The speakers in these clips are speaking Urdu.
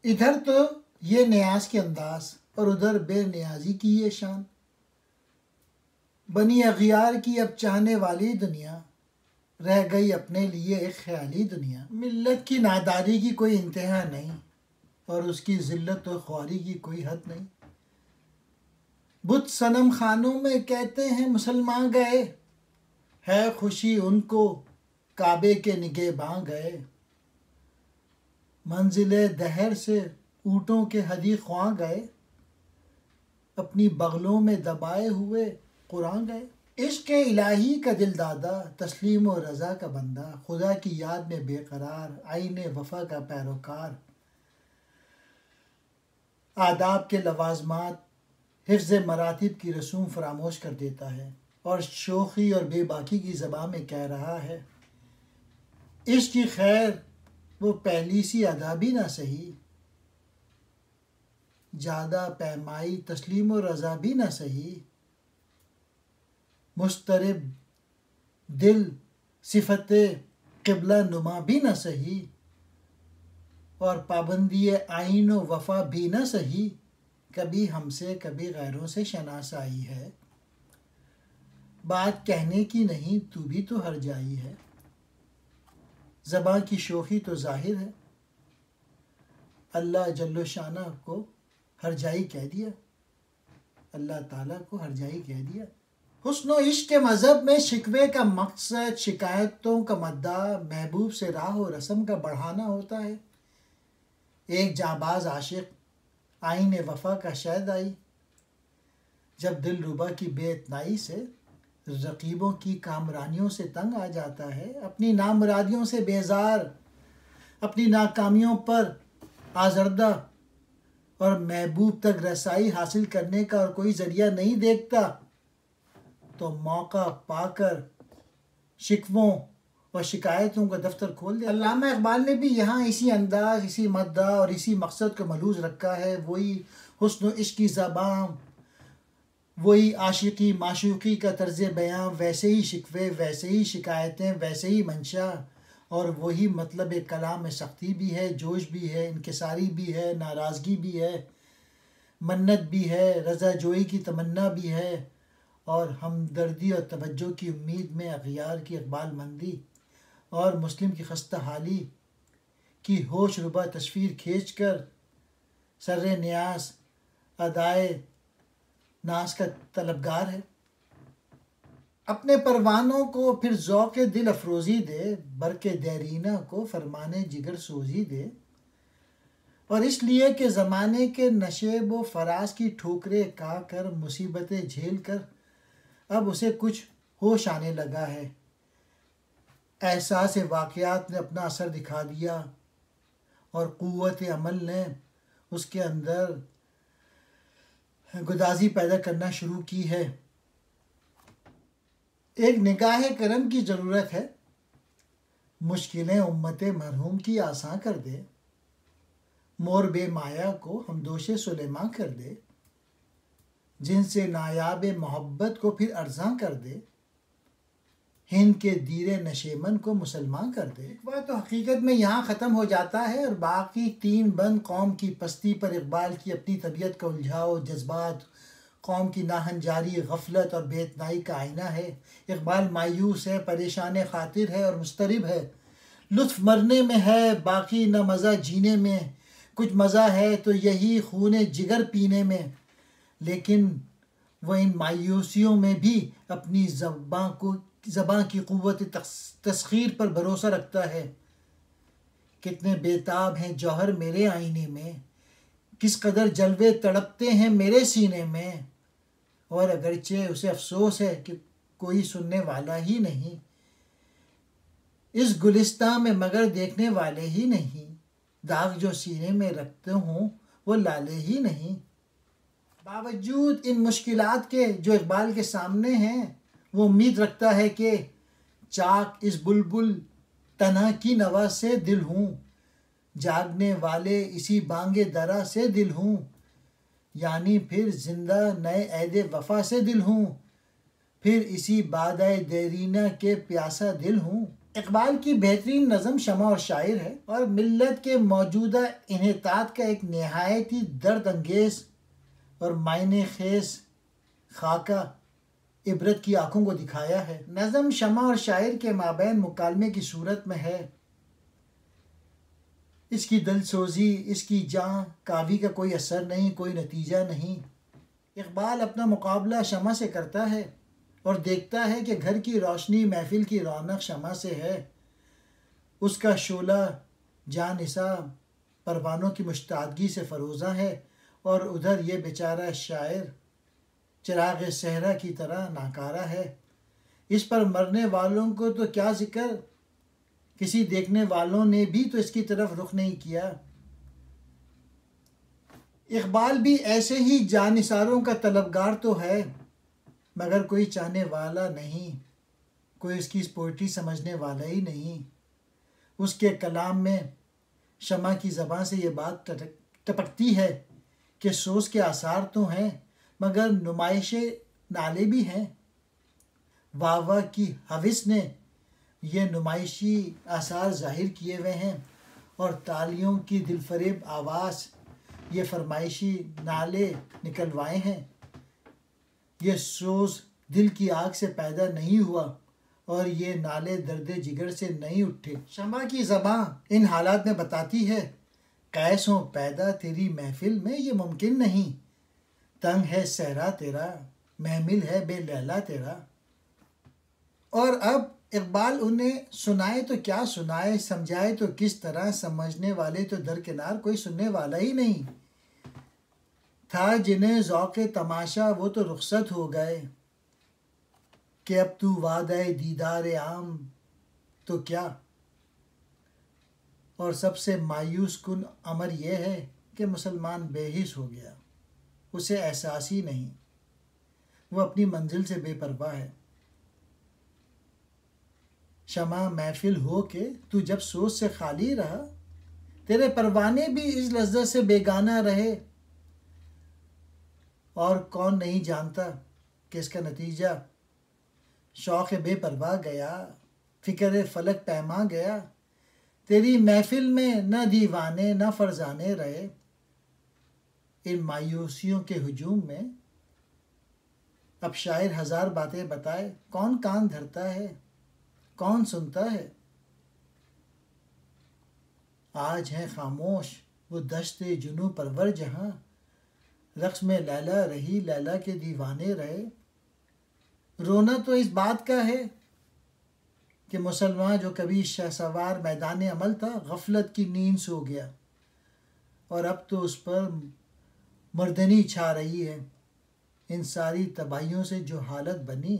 ادھر تو یہ نیاز کے انداز اور ادھر بے نیازی کی یہ شان، بنی اغیار کی اب چاہنے والی دنیا، رہ گئی اپنے لیے ایک خیالی دنیا۔ ملت کی ناداری کی کوئی انتہا نہیں اور اس کی ذلت و خواری کی کوئی حد نہیں۔ بت صنم خانوں میں کہتے ہیں مسلمان گئے، ہے خوشی ان کو کعبے کے نگہباں گئے۔ منزل دہر سے اونٹوں کے ہدی خواں گئے، اپنی بغلوں میں دبائے ہوئے قرآن گئے۔ عشق الہی کا دل دادا، تسلیم و رضا کا بندہ، خدا کی یاد میں بے قرار، عین وفا کا پیروکار، آداب کے لوازمات، حفظ مراتب کی رسوم فراموش کر دیتا ہے اور شوخی اور بے باکی کی زبان میں کہہ رہا ہے، عشق کی خیر وہ پہلی سی ادا بھی نہ سہی، جادہ پیمائی تسلیم و رضا بھی نہ سہی، مضطرب دل صفت قبلہ نما بھی نہ سہی، اور پابندی آئین و وفا بھی نہ سہی، کبھی ہم سے کبھی غیروں سے شناسائی ہے، بات کہنے کی نہیں تو بھی تو ہر جائی ہے، زباں کی شوخی تو ظاہر ہے، اللہ جل شانہ کو ہر جائی کہہ دیا، اللہ تعالیٰ کو ہر جائی کہہ دیا۔ حسن و عشق کے مذہب میں شکوے کا مقصد شکایتوں کا مدعا محبوب سے راہ و رسم کا بڑھانا ہوتا ہے۔ ایک جانباز عاشق آئین وفا کا شہد آئی، جب دل ربا کی بے اتنائی سے رقیبوں کی کامرانیوں سے تنگ آ جاتا ہے، اپنی نامرادیوں سے بیزار، اپنی ناکامیوں پر آزردہ اور محبوب تک رسائی حاصل کرنے کا اور کوئی ذریعہ نہیں دیکھتا، تو موقع پا کر شکووں اور شکایتوں کا دفتر کھول دیا۔ علامہ اقبال نے بھی یہاں اسی انداز، اسی مدعا اور اسی مقصد کو ملحوظ رکھا ہے، وہی حسن و عشق کی زبان، وہی عاشقی معشوقی کا طرز بیاں، ویسے ہی شکوے، ویسے ہی شکایتیں، ویسے ہی منشا، اور وہی مطلب کلام میں سختی بھی ہے، جوش بھی ہے، انکساری بھی ہے، ناراضگی بھی ہے، منت بھی ہے، رضا جوئی کی تمنا بھی ہے، اور ہمدردی اور توجہ کی امید میں اغیار کی اقبال مندی اور مسلم کی خستہ حالی کی ہوش ربا تصویر کھینچ کر سر نیاز ادائے ناز کا طلبگار ہے۔ اپنے پروانوں کو پھر ذوق دل افروزی دے، برق دیرینہ کو فرمان جگر سوزی دے، اور اس لیے کہ زمانے کے نشیب و فراز کی ٹھوکریں کھا کر مصیبتیں جھیل کر اب اسے کچھ ہوش آنے لگا ہے، احساس واقعات نے اپنا اثر دکھا دیا اور قوت عمل نے اس کے اندر گدازی پیدا کرنا شروع کی ہے۔ ایک نگاہ کرم کی ضرورت ہے، مشکلیں امت مرحوم کی آساں کر دے، مور بے مایا کو ہمدوش سلیماں کر دے، جن سے نایاب محبت کو پھر ارزاں کر دے، ہند کے دیر نشیمن کو مسلمان کر دے۔ وہ تو حقیقت میں یہاں ختم ہو جاتا ہے اور باقی تین بند قوم کی پستی پر اقبال کی اپنی طبیعت کا الجھاؤ، جذبات، قوم کی ناہنجاری، غفلت اور بے اتنائی کا آئینہ ہے۔ اقبال مایوس ہے، پریشان خاطر ہے اور مضطرب ہے۔ لطف مرنے میں ہے، باقی نہ مزہ جینے میں، کچھ مزہ ہے تو یہی خون جگر پینے میں، لیکن وہ ان مایوسیوں میں بھی اپنی زباں کی قوت تسخیر پر بھروسہ رکھتا ہے۔ کتنے بیتاب ہیں جوہر میرے آئینے میں، کس قدر جلوے تڑپتے ہیں میرے سینے میں، اور اگرچہ اسے افسوس ہے کہ کوئی سننے والا ہی نہیں اس گلستان میں، مگر دیکھنے والے ہی نہیں، داغ جو سینے میں رکھتے ہوں وہ لالے ہی نہیں۔ باوجود ان مشکلات کے جو اقبال کے سامنے ہیں، وہ امید رکھتا ہے کہ چاک اس بلبل تنہا کی نوا سے دل ہوں، جاگنے والے اسی بانگ درا سے دل ہوں، یعنی پھر زندہ نئے عہد وفا سے دل ہوں، پھر اسی بادۂ دیرینہ کے پیاسا دل ہوں۔ اقبال کی بہترین نظم شمع اور شاعر ہے، اور ملت کے موجودہ انحطاط کا ایک نہایت ہی درد انگیز اور معنی خیز خاکہ عبرت کی آنکھوں کو دکھایا ہے۔ نظم شمع اور شاعر کے مابین مکالمے کی صورت میں ہے۔ اس کی دل سوزی، اس کی جاں کاوی کا کوئی اثر نہیں، کوئی نتیجہ نہیں۔ اقبال اپنا مقابلہ شمع سے کرتا ہے اور دیکھتا ہے کہ گھر کی روشنی، محفل کی رونق شمع سے ہے۔ اس کا شعلہ جاں نثار پروانوں کی مشتاقگی سے فروزاں ہے، اور ادھر یہ بیچارہ شاعر چراغ صحرا کی طرح ناکارہ ہے۔ اس پر مرنے والوں کو تو کیا ذکر، کسی دیکھنے والوں نے بھی تو اس کی طرف رخ نہیں کیا۔ اقبال بھی ایسے ہی جانثاروں کا طلبگار تو ہے، مگر کوئی چاہنے والا نہیں، کوئی اس کی پوئٹری سمجھنے والا ہی نہیں۔ اس کے کلام میں شمع کی زبان سے یہ بات ٹپکتی ہے کہ سوز کے آثار تو ہیں، مگر نمائش نالے بھی ہیں۔ واہ واہ کی ہوس نے یہ نمائشی آثار ظاہر کیے ہوئے ہیں، اور تالیوں کی دلفریب آواز یہ فرمائشی نالے نکلوائے ہیں۔ یہ سوز دل کی آگ سے پیدا نہیں ہوا، اور یہ نالے درد جگر سے نہیں اٹھے۔ شمع کی زباں ان حالات میں بتاتی ہے، قیس ہوں پیدا تیری محفل میں یہ ممکن نہیں، تنگ ہے صحرا تیرا، محمل ہے بے لیلا تیرا۔ اور اب اقبال انہیں سنائے تو کیا سنائے، سمجھائے تو کس طرح، سمجھنے والے تو درکنار، کوئی سننے والا ہی نہیں تھا۔ جنہیں ذوق تماشا وہ تو رخصت ہو گئے، کہ اب تو وعدہ دیدار عام تو کیا۔ اور سب سے مایوس کن امر یہ ہے کہ مسلمان بے حس ہو گیا، اسے احساس ہی نہیں، وہ اپنی منزل سے بے پرواہ ہے۔ شمع محفل ہو کے تو جب سوز سے خالی رہا، تیرے پروانے بھی اس لذت سے بیگانہ رہے، اور کون نہیں جانتا کہ اس کا نتیجہ شوق بے پرواہ گیا، فکر فلک پیما گیا۔ تیری محفل میں نہ دیوانے نہ فرزانے رہے۔ ان مایوسیوں کے ہجوم میں اب شاعر ہزار باتیں بتائے، کون کان دھرتا ہے، کون سنتا ہے۔ آج ہیں خاموش وہ دشت جنوں پرور جہاں، رقص میں لیلا رہی لیلا کے دیوانے رہے۔ رونا تو اس بات کا ہے کہ مسلمان جو کبھی شہسوار میدان عمل تھا، غفلت کی نیند سو گیا، اور اب تو اس پر مردنی چھا رہی ہے۔ ان ساری تباہیوں سے جو حالت بنی،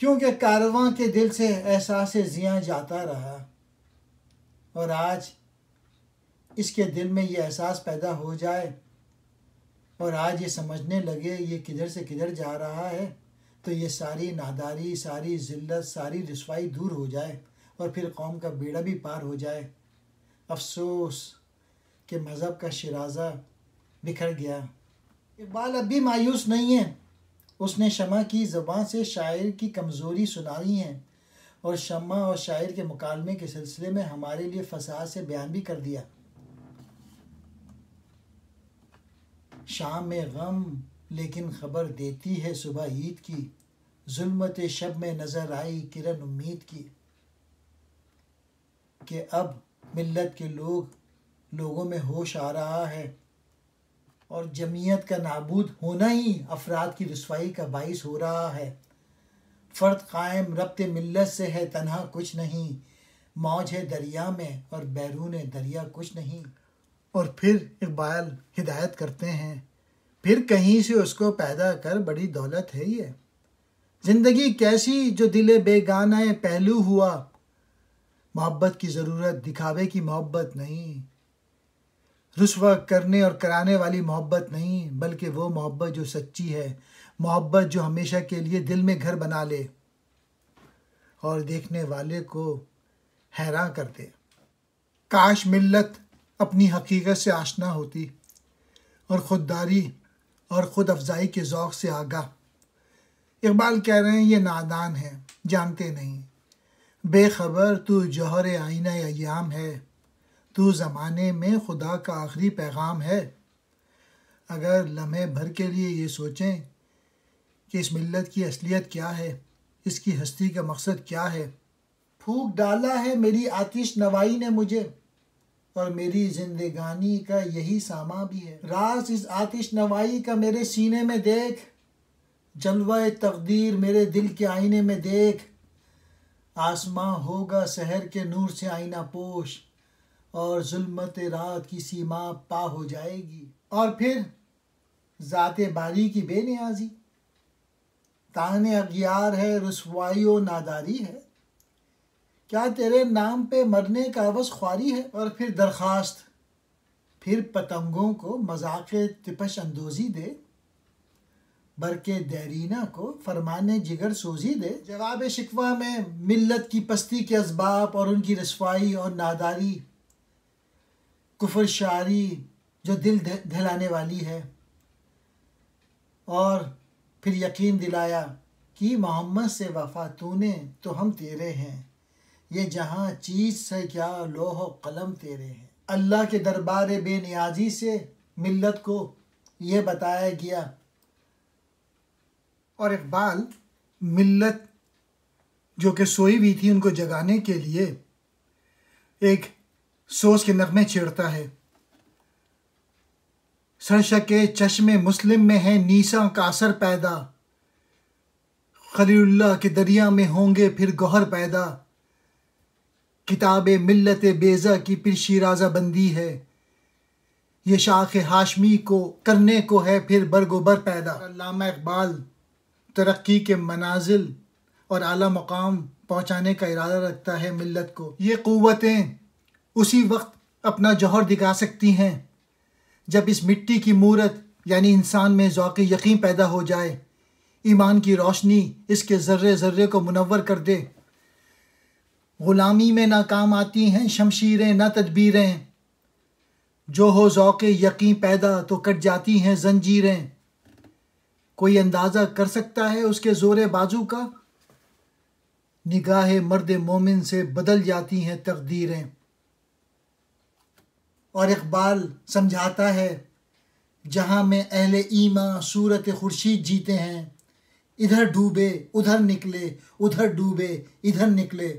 کیونکہ کارواں کے دل سے احساس زیاں جاتا رہا، اور آج اس کے دل میں یہ احساس پیدا ہو جائے، اور آج یہ سمجھنے لگے یہ کدھر سے کدھر جا رہا ہے، تو یہ ساری ناداری، ساری ذلت، ساری رسوائی دور ہو جائے، اور پھر قوم کا بیڑا بھی پار ہو جائے۔ افسوس کہ مذہب کا شیرازہ بکھر گیا۔ اقبال اب بھی مایوس نہیں ہے۔ اس نے شمع کی زبان سے شاعر کی کمزوری سنائی ہے، اور شمع اور شاعر کے مکالمے کے سلسلے میں ہمارے لیے فصاحت سے بیان بھی کر دیا۔ شام میں غم لیکن خبر دیتی ہے صبح عید کی، ظلمت شب میں نظر آئی کرن امید کی، کہ اب ملت کے لوگوں میں ہوش آ رہا ہے، اور جمعیت کا نابود ہونا ہی افراد کی رسوائی کا باعث ہو رہا ہے۔ فرد قائم ربط ملت سے ہے تنہا کچھ نہیں، موج ہے دریا میں اور بیرون دریا کچھ نہیں۔ اور پھر اقبال ہدایت کرتے ہیں، پھر کہیں سے اس کو پیدا کر، بڑی دولت ہے یہ زندگی کیسی جو دل بیگانہ پہلو ہوا۔ محبت کی ضرورت دکھاوے کی محبت نہیں، رسوا کرنے اور کرانے والی محبت نہیں، بلکہ وہ محبت جو سچی ہے، محبت جو ہمیشہ کے لیے دل میں گھر بنا لے اور دیکھنے والے کو حیران کر دے۔ کاش ملت اپنی حقیقت سے آشنا ہوتی، اور خودداری اور خود افزائی کے ذوق سے آگاہ۔ اقبال کہہ رہے ہیں یہ نادان ہیں، جانتے نہیں، بے خبر تو جوہر آئینہ ایام ہے، تو زمانے میں خدا کا آخری پیغام ہے۔ اگر لمحے بھر کے لیے یہ سوچیں کہ اس ملت کی اصلیت کیا ہے، اس کی ہستی کا مقصد کیا ہے۔ پھونک ڈالا ہے میری آتش نوائی نے مجھے، اور میری زندگانی کا یہی ساما بھی ہے۔ راز اس آتش نوائی کا میرے سینے میں دیکھ، جلوہ تقدیر میرے دل کے آئینے میں دیکھ۔ آسماں ہوگا سحر کے نور سے آئینہ پوش، اور ظلمت رات کی سیما پا ہو جائے گی۔ اور پھر ذات باری کی بے نیازی، تان اغیار ہے، رسوائی و ناداری ہے، کیا تیرے نام پہ مرنے کا عوض خواری ہے۔ اور پھر درخواست، پھر پتنگوں کو مذاق تپش اندوزی دے، برق دیرینہ کو فرمان جگر سوزی دے۔ جواب شکوہ میں ملت کی پستی کے اسباب اور ان کی رسوائی اور ناداری، کفر شعاری جو دل دہلانے والی ہے، اور پھر یقین دلایا کہ محمد سے وفا تو نے تو ہم تیرے ہیں، یہ جہاں چیز سے کیا لوح و قلم تیرے ہیں۔ اللہ کے دربار بے نیازی سے ملت کو یہ بتایا گیا، اور اقبال ملت جو کہ سوئی ہوئی تھی ان کو جگانے کے لیے ایک سوز کے نغمے چھیڑتا ہے۔ سرشک چشم مسلم میں ہے نیساں کا اثر پیدا، خلیل اللہ کے دریا میں ہوں گے پھر گوہر پیدا۔ کتاب ملت بیضا کی پھر شیرازہ بندی ہے، یہ شاخ ہاشمی کو کرنے کو ہے پھر برگ و بر پیدا۔ علامہ اقبال ترقی کے منازل اور اعلیٰ مقام پہنچانے کا ارادہ رکھتا ہے ملت کو۔ یہ قوتیں اسی وقت اپنا جوہر دکھا سکتی ہیں جب اس مٹی کی مورت یعنی انسان میں ذوق یقین پیدا ہو جائے، ایمان کی روشنی اس کے ذرے ذرے کو منور کر دے۔ غلامی میں ناکام آتی ہیں شمشیریں نہ تدبیریں، جو ہو ذوق یقین پیدا تو کٹ جاتی ہیں زنجیریں۔ کوئی اندازہ کر سکتا ہے اس کے زور بازو کا، نگاہ مرد مومن سے بدل جاتی ہیں تقدیریں۔ اور اقبال سمجھاتا ہے جہاں میں اہل ایمان صورت خورشید جیتے ہیں، ادھر ڈوبے ادھر نکلے، ادھر ڈوبے ادھر نکلے۔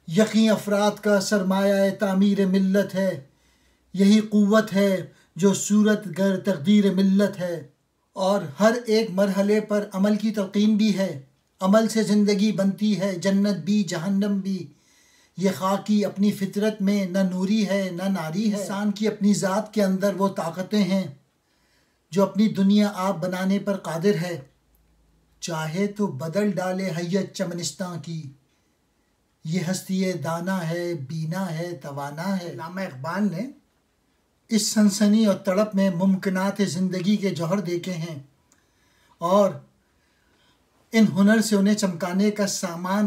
یقین افراد کا سرمایہ تعمیر ملت ہے، یہی قوت ہے جو صورت گر تقدیر ملت ہے۔ اور ہر ایک مرحلے پر عمل کی تلقین بھی ہے، عمل سے زندگی بنتی ہے جنت بھی جہنم بھی۔ یہ خاکی اپنی فطرت میں نہ نوری ہے نہ ناری ہے، انسان کی اپنی ذات کے اندر وہ طاقتیں ہیں جو اپنی دنیا آپ بنانے پر قادر ہے، چاہے تو بدل ڈالے حیت چمنستاں کی۔ یہ ہستی دانا ہے، بینا ہے، توانا ہے۔ علامہ اقبال نے اس سنسنی اور تڑپ میں ممکنات زندگی کے جوہر دیکھے ہیں، اور ان ہنر سے انہیں چمکانے کا سامان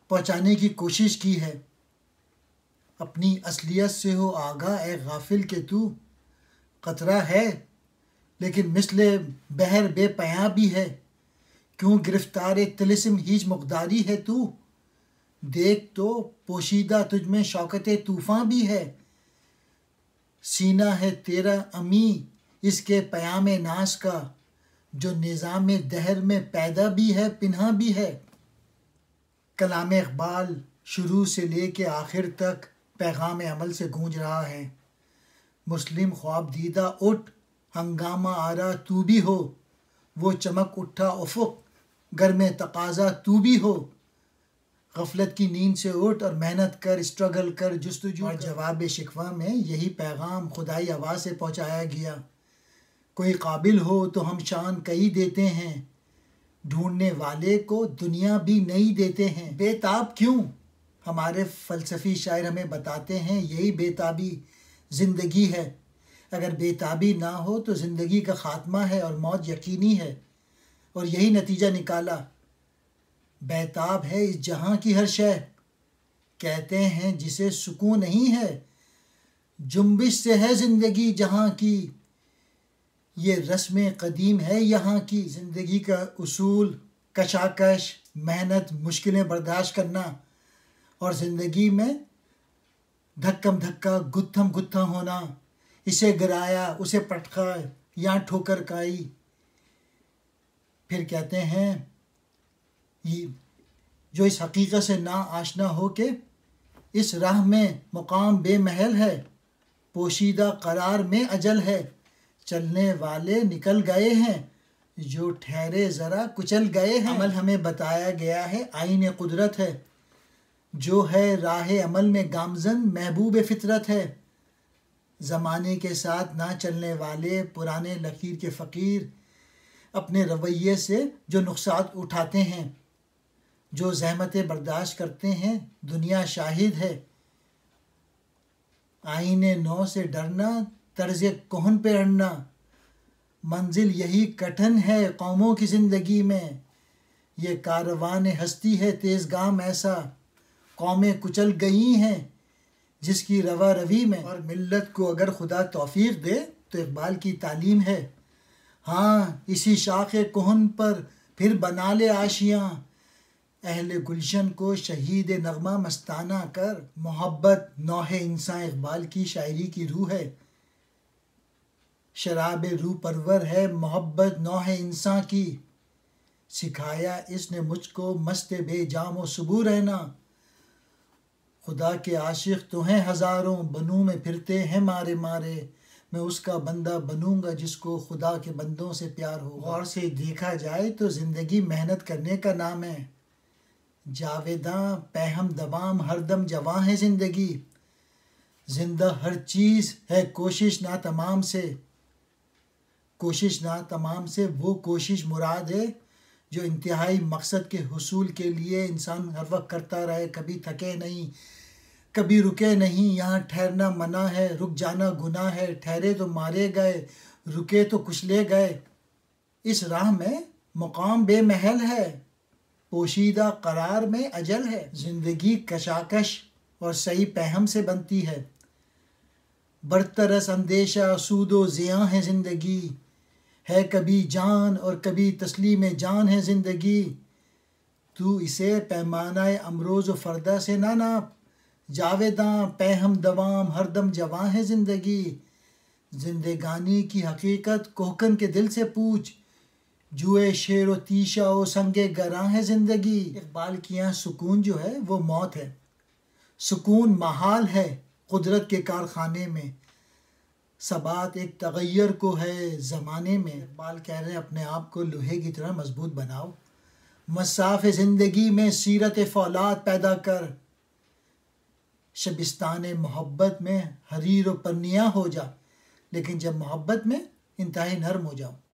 پہنچانے کی کوشش کی ہے۔ اپنی اصلیت سے ہو آگاہ اے غافل کہ تو قطرہ ہے، لیکن مثل بحر بے پیاں بھی ہے، کیوں گرفتار طلسم ہیچ مقداری ہے تو۔ دیکھ تو پوشیدہ تجھ میں شوکت طوفاں بھی ہے، سینہ ہے تیرا امی اس کے پیام ناز کا، جو نظام دہر میں پیدا بھی ہے پنہاں بھی ہے۔ کلام اقبال شروع سے لے کے آخر تک پیغام عمل سے گونج رہا ہے۔ مسلم خواب دیدہ اٹھ، ہنگامہ آرا تو بھی ہو، وہ چمک اٹھا افق گر میں تقاضا تو بھی ہو۔ غفلت کی نیند سے اٹھ اور محنت کر، اسٹرگل کر، جستجو کر۔ اور جواب شکوہ میں یہی پیغام خدائی آواز سے پہنچایا گیا، کوئی قابل ہو تو ہم شان کئی دیتے ہیں، ڈھونڈنے والے کو دنیا بھی نہیں دیتے ہیں۔ بے تاب کیوں؟ ہمارے فلسفی شاعر ہمیں بتاتے ہیں یہی بے تابی زندگی ہے۔ اگر بے تابی نہ ہو تو زندگی کا خاتمہ ہے اور موت یقینی ہے، اور یہی نتیجہ نکالا۔ بے تاب ہے اس جہاں کی ہر شے، کہتے ہیں جسے سکون نہیں ہے، جنبش سے ہے زندگی جہاں کی، یہ رسم قدیم ہے یہاں کی۔ زندگی کا اصول کشاکش، محنت، مشکلیں برداشت کرنا، اور زندگی میں دھکم دھکا گتھم گتھا ہونا، اسے گرایا اسے پٹکا یا ٹھوکر کھائی. پھر کہتے ہیں جو اس حقیقت سے نا آشنا ہو کہ اس راہ میں مقام بے محل ہے، پوشیدہ قرار میں اجل ہے. چلنے والے نکل گئے ہیں، جو ٹھہرے ذرا کچل گئے ہیں. عمل ہمیں بتایا گیا ہے، آئین قدرت ہے. جو ہے راہ عمل میں گامزن محبوب فطرت ہے. زمانے کے ساتھ نہ چلنے والے پرانے لکیر کے فقیر اپنے رویے سے جو نقصات اٹھاتے ہیں، جو زحمتیں برداشت کرتے ہیں، دنیا شاہد ہے. آئین نو سے ڈرنا، طرز کہن پہ اڑنا، منزل یہی کٹھن ہے قوموں کی زندگی میں. یہ کاروان ہستی ہے تیز گام ایسا، قومیں کچل گئی ہیں جس کی روا روی میں. اور ملت کو اگر خدا توفیق دے تو اقبال کی تعلیم ہے، ہاں اسی شاخ کہن پر پھر بنا لے آشیاں. اہل گلشن کو شہید نغمہ مستانہ کر. محبت نوح انسان اقبال کی شاعری کی روح ہے. شراب روح پرور ہے محبت نوح انسان کی. سکھایا اس نے مجھ کو مست بے جام و صبو رہنا. خدا کے عاشق تو ہیں ہزاروں، بنوں میں پھرتے ہیں مارے مارے. میں اس کا بندہ بنوں گا جس کو خدا کے بندوں سے پیار ہو. غور سے دیکھا جائے تو زندگی محنت کرنے کا نام ہے. جاویداں پہم دوام ہر دم جواں ہے زندگی. زندہ ہر چیز ہے کوشش نا تمام سے. کوشش نا تمام سے وہ کوشش مراد ہے جو انتہائی مقصد کے حصول کے لیے انسان ہر وقت کرتا رہے، کبھی تھکے نہیں، کبھی رکے نہیں. یہاں ٹھہرنا منع ہے، رک جانا گناہ ہے. ٹھہرے تو مارے گئے، رکے تو کچلے گئے. اس راہ میں مقام بے محل ہے، پوشیدہ قرار میں اجل ہے. زندگی کشاکش اور صحیح پہم سے بنتی ہے. برترس اندیشہ سود و زیاں ہے زندگی. ہے کبھی جان اور کبھی تسلیم جان ہے زندگی. تو اسے پیمانہ امروز و فردا سے نہ ناپ. جاویداں پہم دوام ہر دم جواں ہے زندگی. زندگانی کی حقیقت کوہکن کے دل سے پوچھ. جوئے شیر و تیشہ و سنگ گراں ہے زندگی. اقبال کی یہاں سکون جو ہے وہ موت ہے. سکون محال ہے قدرت کے کارخانے میں. ثبات ایک تغیر کو ہے زمانے میں. اقبال کہہ رہے ہیں اپنے آپ کو لوہے کی طرح مضبوط بناؤ. مصاف زندگی میں سیرت فولاد پیدا کر. شبستان محبت میں حریر و پرنیاں ہو جا، لیکن جب محبت میں انتہائی نرم ہو جاؤ.